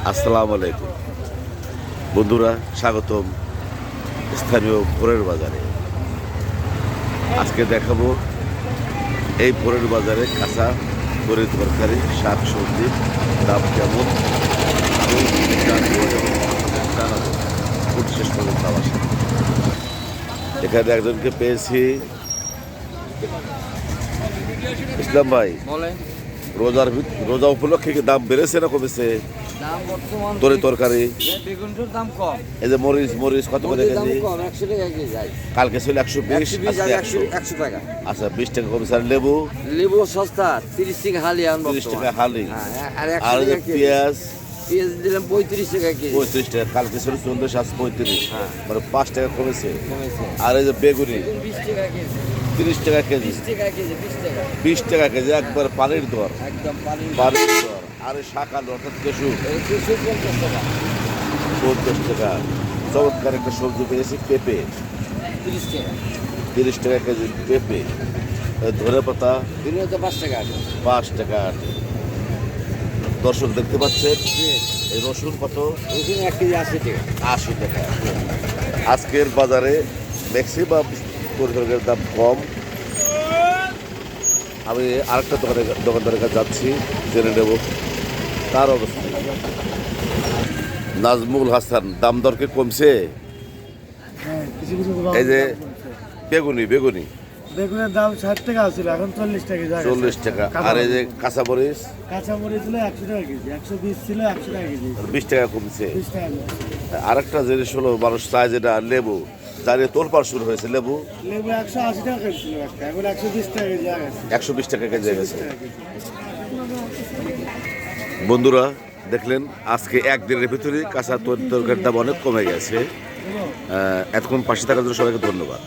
আসসালামু আলাইকুম বন্ধুরা, স্বাগতম স্থানীয় ভোরের বাজারে। আজকে দেখাবো এই ভোরের বাজারে কাঁচা তরি তরকারি, শাক সবজির দাম কেমন জানবো এবং জানাবো। ফুট শেষ পর্যন্ত আমার সাথে। এখানে একজনকে পেয়েছি। ইসলাম ভাই, বলেন। রোজা উপলক্ষে কি দাম বেড়েছে না কমেছে? দাম বর্তমান তরি তরকারি, বেগুনটার দাম কম। এই যে মরিচ কত করে দাম কেজি? কম, 100 টাকা কেজি যায়। কালকে ছিল 120, 120 আজকে আর 100। 100 টাকা। আচ্ছা, 20 টাকা কমেছে। আর লেবু লেবু সস্তা, 30 টাকা হালি আন 30 টাকা হালি। হ্যাঁ, আর আর 100 যে টাকা কেজি। পেঁয়াজ পেঁয়াজ দিলাম 35 টাকা কেজি। 35 টাকা, কালকে ছিল 40, আজ 35। হ্যাঁ। মানে 5 টাকা কমেছে। কমেছে। আর এই যে বেগুনি বেগুন 20 টাকা কেজি। 30 টাকা কেজি, 20 টাকা কেজি, 20 টাকা। 20 টাকা কেজি, একবার পানির দর। একদম পানির দর। আর এই শাক আলু অর্থাৎ কেশু 50 টাকা। 50 টাকা। চমৎকার একটা সবজি পেয়েছি, পেঁপে 30 টাকা। 30 টাকা কেজি পেঁপে। ধনে পাতা দিনে তো 5 টাকা আছে। 5 টাকা। দর্শক দেখতে পাচ্ছেন এই রসুন কত? রসুন 1 কেজি 80 টাকা। 80 টাকা। আজকের বাজারে ম্যাক্সিমাম তরকারির দাম কম। আমি আরেকটা দোকানদারের কাছে যাচ্ছি, জেনে নেব তার অবস্থা। নাজমুল হাসান, দাম দরকে কমছে? এই যে বেগুনি বেগুনের দাম 60 টাকা ছিল, এখন 40 টাকা যায়। 40 টাকা। আর এই যে কাঁচামরিচ কাঁচামরিচ ছিল 100 টাকা কেজি, 120 ছিল 100 টাকা কেজি, 20 টাকা কমছে। 20 টাকা কেজি। আরেকটা জিনিস হলো মানুষ চায় যেটা লেবু, যার তোলপাড় শুরু হয়েছে। লেবু লেবু 180 টাকা কেজি ছিল একটা, এখন 120 টাকা কেজি হয়ে গেছে। 120 টাকা কেজি হয়ে গেছে। 120 টাকা কেজি। বন্ধুরা দেখলেন, আজকে একদিনের ভিতরে কাঁচা তরকারির দাম অনেক কমে গেছে। এতক্ষণ পাশে থাকার জন্য সবাইকে ধন্যবাদ।